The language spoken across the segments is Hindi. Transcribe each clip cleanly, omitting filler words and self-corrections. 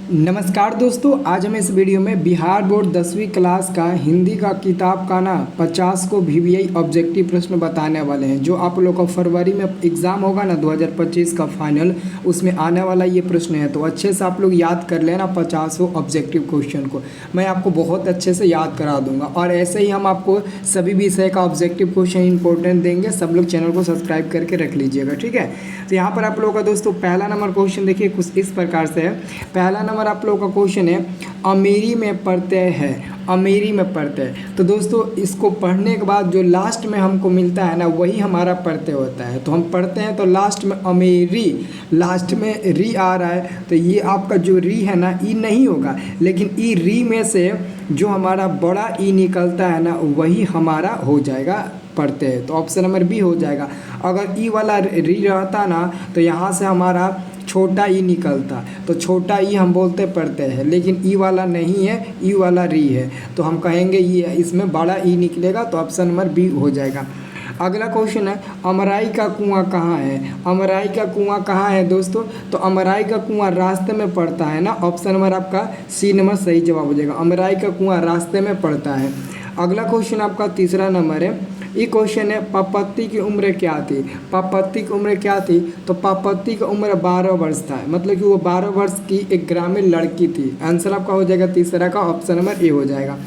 नमस्कार दोस्तों, आज हम इस वीडियो में बिहार बोर्ड 10वीं क्लास का हिंदी का किताब का 50 को VVI ऑब्जेक्टिव प्रश्न बताने वाले हैं। जो आप लोग का फरवरी में एग्ज़ाम होगा 2025 का फाइनल, उसमें आने वाला ये प्रश्न है। तो अच्छे से आप लोग याद कर लेना 50 ऑब्जेक्टिव क्वेश्चन को। मैं आपको बहुत अच्छे से याद करा दूंगा और ऐसे ही हम आपको सभी विषय का ऑब्जेक्टिव क्वेश्चन इंपॉर्टेंट देंगे। सब लोग चैनल को सब्सक्राइब करके रख लीजिएगा, ठीक है। तो यहाँ पर आप लोगों का दोस्तों पहला नंबर क्वेश्चन देखिए कुछ इस प्रकार से है। पहला नंबर आप लोगों का क्वेश्चन है, अमीरी में प्रत्यय है, अमीरी में प्रत्यय। तो दोस्तों इसको पढ़ने के बाद जो लास्ट में हमको मिलता है ना, वही हमारा प्रत्यय होता है। तो हम पढ़ते हैं तो लास्ट में अमीरी, लास्ट में री आ रहा है, तो ये आपका जो री है ना, ई नहीं होगा, लेकिन ई री में से जो हमारा बड़ा ई निकलता है ना, वही हमारा हो जाएगा प्रत्यय। तो ऑप्शन नंबर बी हो जाएगा। अगर ई वाला री रहता ना, तो यहाँ से हमारा छोटा ई निकलता, तो छोटा ई हम बोलते पढ़ते हैं, लेकिन ई वाला नहीं है, ई वाला री है, तो हम कहेंगे ये इसमें बड़ा ई निकलेगा। तो ऑप्शन नंबर बी हो जाएगा। अगला क्वेश्चन है, अमराई का कुआं कहाँ है? अमराई का कुआं कहाँ है दोस्तों? तो अमराई का कुआं रास्ते में पड़ता है ना। ऑप्शन नंबर आपका सी नंबर सही जवाब हो जाएगा। अमराई का कुआं रास्ते में पड़ता है। अगला क्वेश्चन आपका तीसरा नंबर है। ये क्वेश्चन है, पापत्ती की उम्र क्या थी? पापत्ती की उम्र क्या थी? तो पापत्ती की उम्र 12 वर्ष था, मतलब कि वो 12 वर्ष की एक ग्रामीण लड़की थी। आंसर आपका हो जाएगा तीसरा का, ऑप्शन नंबर ए हो जाएगा।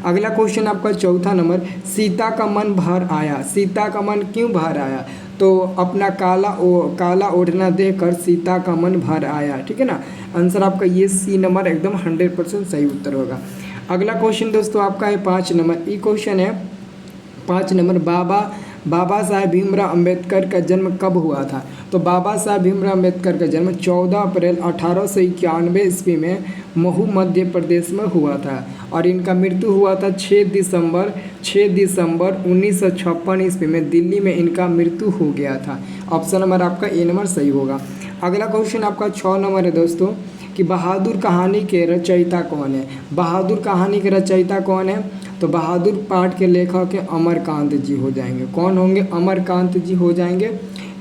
अगला क्वेश्चन आपका चौथा नंबर, सीता का मन भर आया। सीता का मन क्यों भर आया? तो अपना काला ओढ़ना देखकर सीता का मन भर आया, ठीक है ना। आंसर आपका ये सी नंबर एकदम 100% सही उत्तर होगा। अगला क्वेश्चन दोस्तों आपका है 5 नंबर। ये क्वेश्चन है 5 नंबर, बाबा साहेब भीमराव अंबेडकर का जन्म कब हुआ था? तो बाबा साहेब भीमराव अंबेडकर का जन्म 14 अप्रैल 1891 ईस्वी में महू मध्य प्रदेश में हुआ था, और इनका मृत्यु हुआ था 6 दिसंबर 1956 ईस्वी में दिल्ली में इनका मृत्यु हो गया था। ऑप्शन नंबर आपका ए नंबर सही होगा। अगला क्वेश्चन आपका 6 नंबर है दोस्तों, कि बहादुर कहानी के रचयिता कौन है? बहादुर कहानी के रचयिता कौन है? तो बहादुर पाठ के लेखक के अमरकांत जी हो जाएंगे। कौन होंगे? अमरकांत जी हो जाएंगे।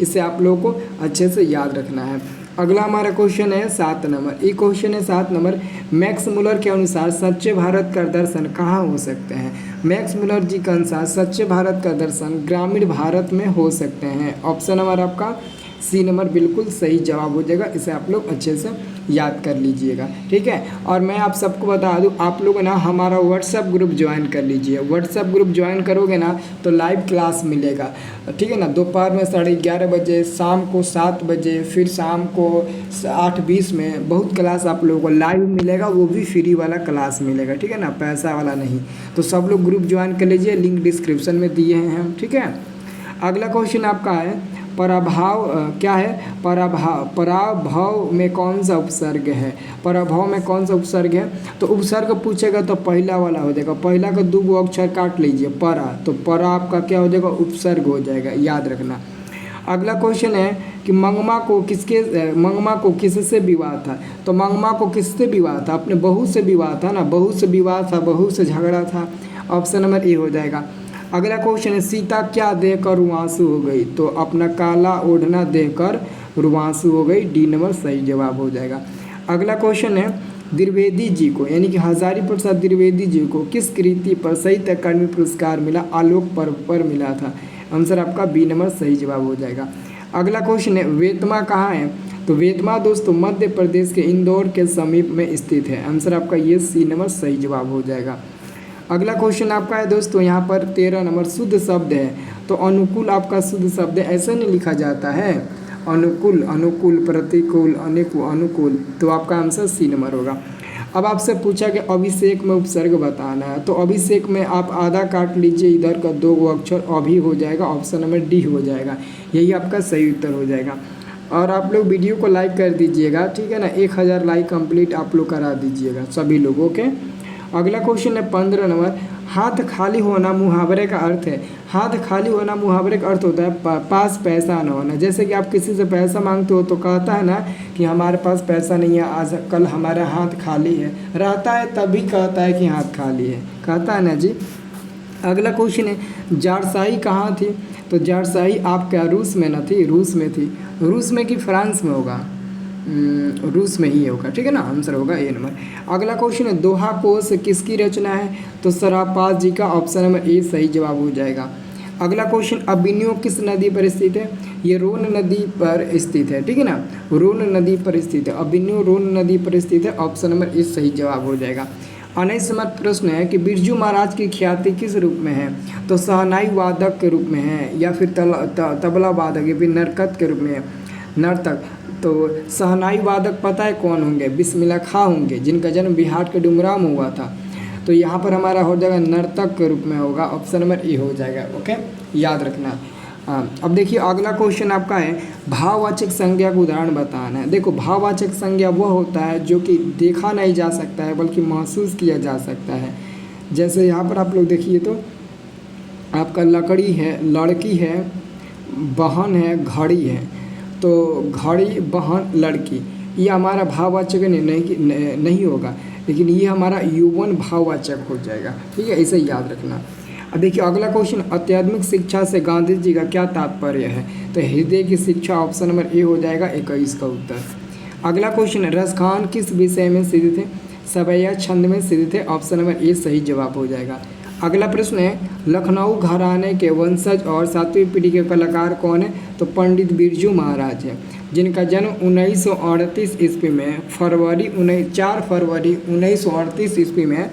इसे आप लोगों को अच्छे से याद रखना है। अगला हमारा क्वेश्चन है 7 नंबर। ये क्वेश्चन है 7 नंबर, मैक्स मुलर के अनुसार सच्चे भारत का दर्शन कहाँ हो सकते हैं? मैक्स मुलर जी के अनुसार सच्चे भारत का दर्शन ग्रामीण भारत में हो सकते हैं। ऑप्शन नंबर आपका सी नंबर बिल्कुल सही जवाब हो जाएगा। इसे आप लोग अच्छे से याद कर लीजिएगा, ठीक है। और मैं आप सबको बता दूं, आप लोग ना हमारा व्हाट्सएप ग्रुप ज्वाइन कर लीजिए। व्हाट्सएप ग्रुप ज्वाइन करोगे ना तो लाइव क्लास मिलेगा, ठीक है ना। दोपहर में 11:30 बजे, शाम को 7 बजे, फिर शाम को 8:20 में बहुत क्लास आप लोगों को लाइव मिलेगा, वो भी फ्री वाला क्लास मिलेगा, ठीक है ना, पैसा वाला नहीं। तो सब लोग ग्रुप ज्वाइन कर लीजिए, लिंक डिस्क्रिप्शन में दिए हैं हम, ठीक है। अगला क्वेश्चन आपका है, पराभाव क्या है? पराभव में कौन सा उपसर्ग है? पराभव में कौन सा उपसर्ग है? तो उपसर्ग पूछेगा तो पहला वाला हो जाएगा। पहला का 2 अक्षर काट लीजिए, परा, तो परा आपका क्या हो जाएगा? उपसर्ग हो जाएगा, याद रखना। अगला क्वेश्चन है कि मंगमा को किससे विवाह था? तो मंगमा को किससे विवाह था? अपने बहू से विवाह था ना, बहू से विवाह था, बहू से झगड़ा था। ऑप्शन नंबर ए हो जाएगा। अगला क्वेश्चन है, सीता क्या देखकर रुआंसू हो गई? तो अपना काला ओढ़ना देखकर रुआंसू हो गई। डी नंबर सही जवाब हो जाएगा। अगला क्वेश्चन है, द्विवेदी जी को यानी कि हजारी प्रसाद द्विवेदी जी को किस कृति पर साहित्य अकादमी पुरस्कार मिला? आलोक पर्व पर मिला था। आंसर आपका बी नंबर सही जवाब हो जाएगा। अगला क्वेश्चन है, वेतमा कहाँ है? तो वेतमा दोस्तों मध्य प्रदेश के इंदौर के समीप में स्थित है। आंसर आपका ये सी नंबर सही जवाब हो जाएगा। अगला क्वेश्चन आपका है दोस्तों यहाँ पर 13 नंबर, शुद्ध शब्द है। तो अनुकूल आपका शुद्ध शब्द है, ऐसा नहीं लिखा जाता है। अनुकूल, अनुकूल, प्रतिकूल, अनुकूल, तो आपका आंसर सी नंबर होगा। अब आपसे पूछा कि अभिषेक में उपसर्ग बताना है। तो अभिषेक में आप आधा काट लीजिए, इधर का 2 अक्षर अभी हो जाएगा। ऑप्शन नंबर डी हो जाएगा, यही आपका सही उत्तर हो जाएगा। और आप लोग वीडियो को लाइक कर दीजिएगा, ठीक है ना। 1000 लाइक कंप्लीट आप लोग करा दीजिएगा सभी लोगों के। अगला क्वेश्चन है 15 नंबर, हाथ खाली होना मुहावरे का अर्थ है। हाथ खाली होना मुहावरे का अर्थ होता है पास पैसा न होना। जैसे कि आप किसी से पैसा मांगते हो तो कहता है ना कि हमारे पास पैसा नहीं है, आज कल हमारा हाथ खाली है, रहता है तभी कहता है कि हाथ खाली है, कहता है ना जी। अगला क्वेश्चन है, जारशाही कहाँ थी? तो जारशाही आपका रूस में न थी, रूस में थी। रूस में कि फ्रांस में होगा? रूस में ही होगा, ठीक है ना, आंसर होगा ए नंबर। अगला क्वेश्चन है दोहा कोष किसकी रचना है, तो शरापात जी का, ऑप्शन नंबर ए सही जवाब हो जाएगा। अगला क्वेश्चन अबिनियो किस नदी पर स्थित है, ये रोन नदी पर स्थित है, ठीक है ना, रोन नदी पर स्थित है, अबिनियो रोन नदी पर स्थित है, ऑप्शन नंबर ए सही जवाब हो जाएगा। 19 नंबर प्रश्न है कि बिरजू महाराज की ख्याति किस रूप में है, तो शहनाई वादक के रूप में है, या फिर तबला वादक, या फिर नरकत के रूप में है, नर्तक। तो शहनाई वादक पता है कौन होंगे, बिस्मिल्लाह खां होंगे, जिनका जन्म बिहार के डुमराव में हुआ था। तो यहाँ पर हमारा हो जाएगा नर्तक के रूप में होगा, ऑप्शन नंबर ए हो जाएगा। ओके, याद रखना। अब देखिए अगला क्वेश्चन आपका है भाववाचक संज्ञा का उदाहरण बताना है। देखो भाववाचक संज्ञा वह होता है जो कि देखा नहीं जा सकता है बल्कि महसूस किया जा सकता है। जैसे यहाँ पर आप लोग देखिए तो आपका लकड़ी है, लड़की है, बहन है, घड़ी है। तो घड़ी, बहन, लड़की, ये हमारा भाववाचक नहीं होगा, लेकिन ये हमारा यौवन भाववाचक हो जाएगा, ठीक है, इसे याद रखना। अब देखिए अगला क्वेश्चन आध्यात्मिक शिक्षा से गांधी जी का क्या तात्पर्य है, तो हृदय की शिक्षा, ऑप्शन नंबर ए हो जाएगा 21 का उत्तर। अगला क्वेश्चन रसखान किस विषय में सिद्ध थे, सवैया छंद में सिद्ध थे, ऑप्शन नंबर ए सही जवाब हो जाएगा। अगला प्रश्न है लखनऊ घराने के वंशज और 7वीं पीढ़ी के कलाकार कौन है, तो पंडित बिरजू महाराज है, जिनका जन्म 1938 ईस्वी में 4 फरवरी 1938 ईस्वी में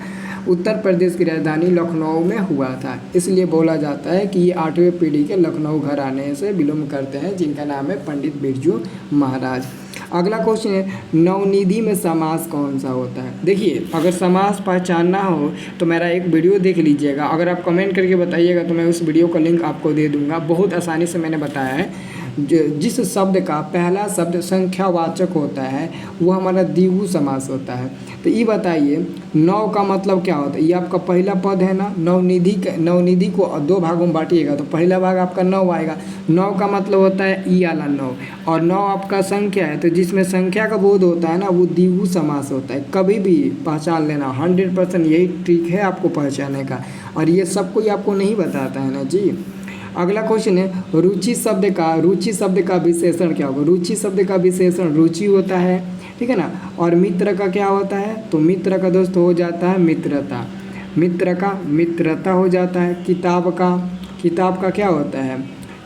उत्तर प्रदेश की राजधानी लखनऊ में हुआ था। इसलिए बोला जाता है कि ये 8वीं पीढ़ी के लखनऊ घराने से बिलोंग करते हैं, जिनका नाम है पंडित बिरजू महाराज। अगला क्वेश्चन है नवनिधि में समास कौन सा होता है। देखिए अगर समास पहचानना हो तो मेरा एक वीडियो देख लीजिएगा, अगर आप कमेंट करके बताइएगा तो मैं उस वीडियो का लिंक आपको दे दूंगा। बहुत आसानी से मैंने बताया है। जिस शब्द का पहला शब्द संख्यावाचक होता है वो हमारा द्विगु समास होता है। तो ये बताइए नौ का मतलब क्या होता है, ये आपका पहला पद है ना, नवनिधि को 2 भागों में बांटिएगा तो पहला भाग आपका 9 आएगा। 9 का मतलब होता है ई वाला 9, और 9 आपका संख्या है, तो जिसमें संख्या का बोध होता है ना वो द्विगु समास होता है। कभी भी पहचान लेना, 100% यही ट्रिक है आपको पहचानने का, और ये सब कोई आपको नहीं बताता है ना जी। अगला क्वेश्चन है रुचि शब्द का विशेषण क्या होगा। रुचि शब्द का विशेषण रुचि होता है, ठीक है ना, और मित्र का क्या होता है, तो मित्र का दोस्त हो जाता है मित्रता, मित्र का मित्रता हो जाता है। किताब का क्या होता है,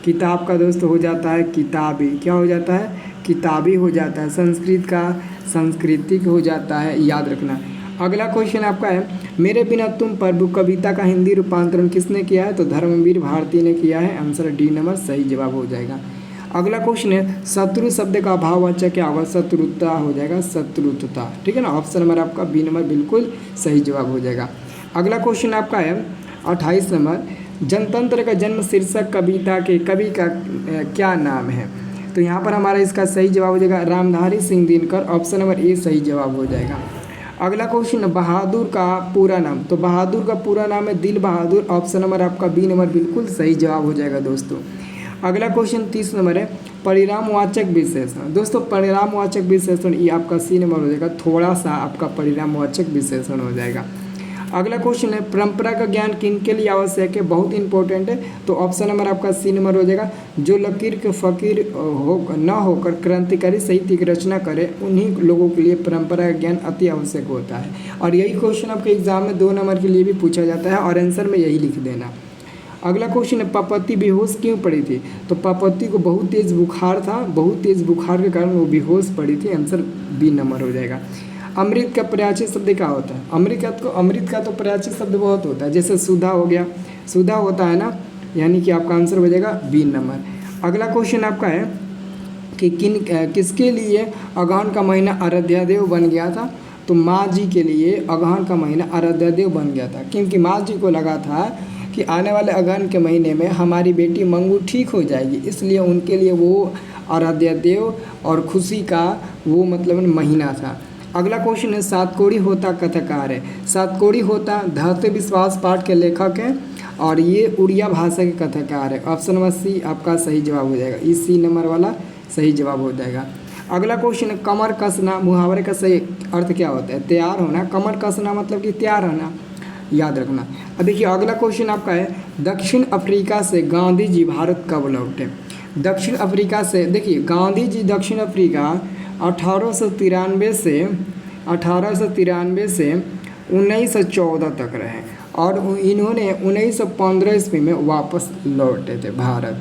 किताब का दोस्त हो जाता है किताबी, क्या हो जाता है, किताबी हो जाता है। संस्कृत का सांस्कृतिक हो जाता है, याद रखना। अगला क्वेश्चन आपका है मेरे बिना तुम पर कविता का हिंदी रूपांतरण किसने किया है, तो धर्मवीर भारती ने किया है, आंसर डी नंबर सही जवाब हो जाएगा। अगला क्वेश्चन है शत्रु शब्द का भाववाचक क्या होगा, शत्रुता हो जाएगा, शत्रुता, ठीक है ना, ऑप्शन नंबर आपका बी नंबर बिल्कुल सही जवाब हो जाएगा। अगला क्वेश्चन आपका है 28 नंबर जनतंत्र का जन्म शीर्षक कविता के कवि का क्या नाम है, तो यहाँ पर हमारा इसका सही जवाब हो जाएगा Ramdhari Singh Dinkar, option number A सही जवाब हो जाएगा। अगला क्वेश्चन बहादुर का पूरा नाम, तो बहादुर का पूरा नाम है दिल बहादुर, ऑप्शन नंबर आपका बी नंबर बिल्कुल सही जवाब हो जाएगा दोस्तों। अगला क्वेश्चन 30 नंबर है परिणामवाचक विशेषण। दोस्तों परिणामवाचक विशेषण ये आपका सी नंबर हो जाएगा, थोड़ा सा आपका परिणामवाचक विशेषण हो जाएगा। अगला क्वेश्चन है परंपरा का ज्ञान किन के लिए आवश्यक है, बहुत इंपॉर्टेंट है, तो ऑप्शन नंबर आपका सी नंबर हो जाएगा जो लकीर के फकीर न होकर क्रांतिकारी साहित्य की रचना करे उन्हीं लोगों के लिए परंपरा का ज्ञान अति आवश्यक होता है। और यही क्वेश्चन आपके एग्जाम में 2 नंबर के लिए भी पूछा जाता है और आंसर में यही लिख देना। अगला क्वेश्चन है पार्वती बेहोश क्यों पड़ी थी, तो पार्वती को बहुत तेज बुखार था, बहुत तेज बुखार के कारण वो बेहोश पड़ी थी, आंसर बी नंबर हो जाएगा। अमृत का पर्यायवाची शब्द क्या होता है, अमृत का तो पर्यायवाची शब्द बहुत होता है, जैसे सुधा हो गया, सुधा होता है ना, यानी कि आपका आंसर हो जाएगा बी नंबर। अगला क्वेश्चन आपका है कि किसके लिए अगहन का महीना आराध्यादेव बन गया था, तो माँ जी के लिए अगहन का महीना आराध्यादेव बन गया था, क्योंकि माँ जी को लगा था कि आने वाले अगहन के महीने में हमारी बेटी मंगू ठीक हो जाएगी, इसलिए उनके लिए वो आराध्यादेव और खुशी का वो मतलब महीना था। अगला क्वेश्चन है सातकोड़ी होता कथाकार है। सातकोड़ी होता धरती विश्वास पाठ के लेखक हैं और ये उड़िया भाषा के कथाकार है, ऑप्शन नंबर सी आपका सही जवाब हो जाएगा, इस सी नंबर वाला सही जवाब हो जाएगा। अगला क्वेश्चन है कमर कसना, मुहावरे का सही अर्थ क्या होता है, तैयार होना, कमर कसना मतलब कि तैयार होना, याद रखना। अब देखिए अगला क्वेश्चन आपका है दक्षिण अफ्रीका से गांधी जी भारत कब लौटे। दक्षिण अफ्रीका से देखिए गांधी जी दक्षिण अफ्रीका 1893 से 1914 तक रहे और इन्होंने 1915 ईस्वी में वापस लौटे थे भारत।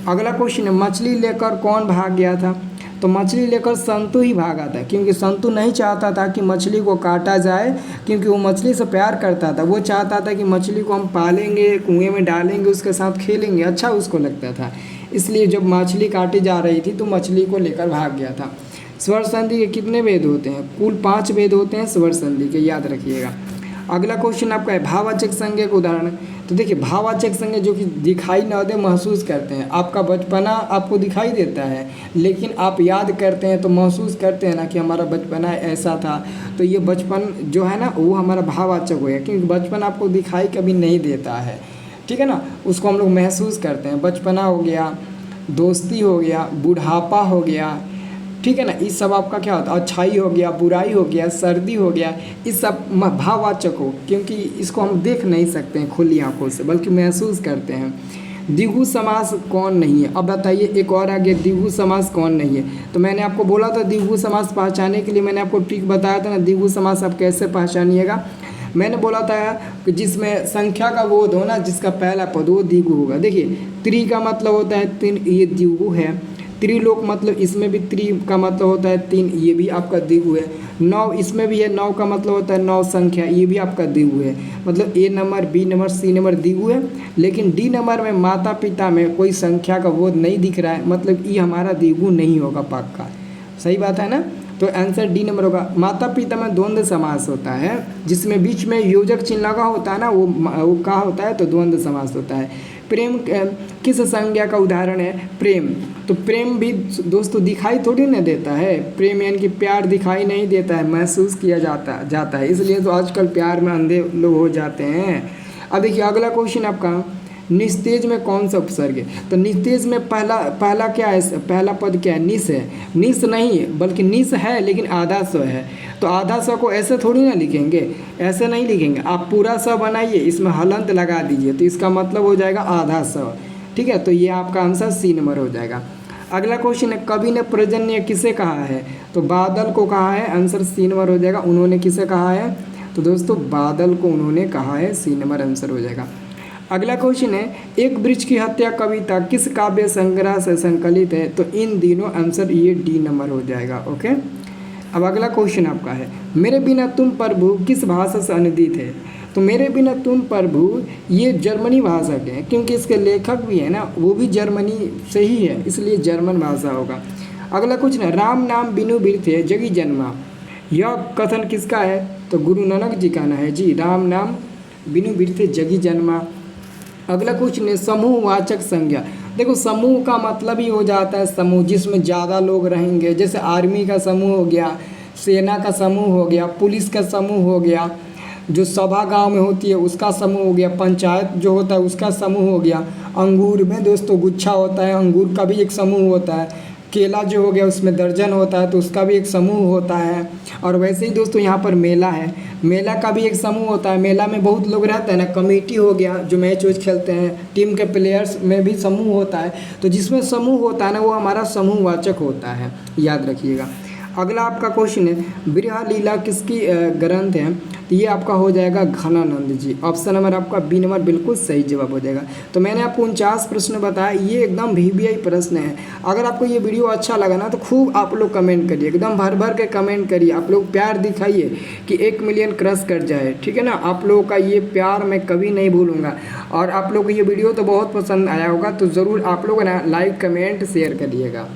अगला क्वेश्चन है, मछली लेकर कौन भाग गया था? तो मछली लेकर संतु ही भागा था, क्योंकि संतु नहीं चाहता था कि मछली को काटा जाए, क्योंकि वो मछली से प्यार करता था। वो चाहता था कि मछली को हम पालेंगे, कुएं में डालेंगे, उसके साथ खेलेंगे, अच्छा उसको लगता था। इसलिए जब मछली काटी जा रही थी तो मछली को लेकर भाग गया था। स्वर संधि के कितने भेद होते हैं? कुल 5 भेद होते हैं स्वर संधि के, याद रखिएगा। अगला क्वेश्चन आपका है भाववाचक संज्ञा का उदाहरण। तो देखिए, भाववाचक संज्ञा जो कि दिखाई न दे, महसूस करते हैं। आपका बचपना आपको दिखाई देता है, लेकिन आप याद करते हैं तो महसूस करते हैं ना कि हमारा बचपना ऐसा था। तो ये बचपन जो है ना, वो हमारा भाववाचक हो गया, क्योंकि बचपन आपको दिखाई कभी नहीं देता है, ठीक है ना, उसको हम लोग महसूस करते हैं। बचपना हो गया, दोस्ती हो गया, बुढ़ापा हो गया, ठीक है ना, इस सब आपका क्या होता है? अच्छाई हो गया, बुराई हो गया, सर्दी हो गया, इस सब भाववाचक हो, क्योंकि इसको हम देख नहीं सकते हैं खुली आंखों से, बल्कि महसूस करते हैं। द्विगु समास कौन नहीं है? अब बताइए, एक और आगे द्विगु समास कौन नहीं है? तो मैंने आपको बोला था द्विगु समास पहचानने के लिए मैंने आपको ट्रिक बताया था ना, द्विगु समास आप कैसे पहचानिएगा। मैंने बोला था कि जिसमें संख्या का बोध हो ना, जिसका पहला पद वो द्विगु होगा। देखिए, त्रि का मतलब होता है 3, ये द्विगु है। त्रिलोक मतलब इसमें भी त्रि का मतलब होता है 3, ये भी आपका द्विगु है। 9 इसमें भी है, 9 का मतलब होता है 9 संख्या, ये भी आपका द्विगु है। मतलब A number, B number, C number द्विगु है। लेकिन डी नंबर में माता पिता में कोई संख्या का बोध नहीं दिख रहा है, मतलब ये हमारा द्विगु नहीं होगा पक्का। सही बात है ना? तो आंसर डी नंबर होगा। माता पिता में द्वंद्व समास होता है, जिसमें बीच में योजक चिन्ह लगा होता है ना, वो का होता है, तो द्वंद्व समास होता है। प्रेम किस संज्ञा का उदाहरण है? प्रेम। तो प्रेम भी दोस्तों दिखाई थोड़ी ना देता है। प्रेम यानी कि प्यार दिखाई नहीं देता है, महसूस किया जाता है। इसलिए तो आजकल प्यार में अंधे लोग हो जाते हैं। अब देखिए, अगला क्वेश्चन आपका, निस्तेज में कौन सा उपसर्ग है? तो निस्तेज में पहला क्या है? पहला पद क्या है? निस है। निस नहीं है, बल्कि निस है, लेकिन आधा स है। तो आधा स को ऐसे थोड़ी ना लिखेंगे, ऐसे नहीं लिखेंगे। आप पूरा स बनाइए, इसमें हलंत लगा दीजिए, तो इसका मतलब हो जाएगा आधा स। ठीक है, तो ये आपका आंसर सी नंबर हो जाएगा। अगला क्वेश्चन है, कवि ने पर्जन्य किसे कहा है? तो बादल को कहा है, आंसर सी नंबर हो जाएगा। उन्होंने किसे कहा है? तो दोस्तों बादल को उन्होंने कहा है, सी नंबर आंसर हो जाएगा। अगला क्वेश्चन है, एक वृक्ष की हत्या कविता किस काव्य संग्रह से संकलित है? तो इन दिनों आंसर ये डी नंबर हो जाएगा। ओके, अब अगला क्वेश्चन आपका है, मेरे बिना तुम प्रभु किस भाषा से अनुदित है? तो मेरे बिना तुम प्रभु ये जर्मनी भाषा के हैं, क्योंकि इसके लेखक भी है ना, वो भी जर्मनी से ही है, इसलिए जर्मन भाषा होगा। अगला क्वेश्चन है, राम नाम बिनु बिरथे जगी जन्मा, यह कथन किसका है? तो गुरु नानक जी का ना है जी, राम नाम बिनु बिरथे जगी जन्मा। अगला क्वेश्चन है, समूहवाचक संज्ञा। देखो, समूह का मतलब ही हो जाता है समूह जिसमें ज़्यादा लोग रहेंगे। जैसे आर्मी का समूह हो गया, सेना का समूह हो गया, पुलिस का समूह हो गया, जो सभा गांव में होती है उसका समूह हो गया, पंचायत जो होता है उसका समूह हो गया। अंगूर में दोस्तों गुच्छा होता है, अंगूर का भी एक समूह होता है। केला जो हो गया उसमें दर्जन होता है, तो उसका भी एक समूह होता है। और वैसे ही दोस्तों यहाँ पर मेला है, मेला का भी एक समूह होता है। मेला में बहुत लोग रहते हैं ना, कमेटी हो गया जो मैच वैच खेलते हैं, टीम के प्लेयर्स में भी समूह होता है। तो जिसमें समूह होता है ना, वो हमारा समूहवाचक होता है, याद रखिएगा। अगला आपका क्वेश्चन है, बिरहा लीला किसकी ग्रंथ है? तो ये आपका हो जाएगा घनानंद जी। ऑप्शन नंबर आपका बी नंबर बिल्कुल सही जवाब हो जाएगा। तो मैंने आपको 49 प्रश्न बताया, ये एकदम VVI प्रश्न है। अगर आपको ये वीडियो अच्छा लगा ना, तो खूब आप लोग कमेंट करिए, एकदम भर भर के कमेंट करिए। आप लोग प्यार दिखाइए कि 1 मिलियन क्रश कर जाए, ठीक है ना। आप लोगों का ये प्यार मैं कभी नहीं भूलूँगा। और आप लोग को ये वीडियो तो बहुत पसंद आया होगा, तो ज़रूर आप लोग ना लाइक कमेंट शेयर करिएगा।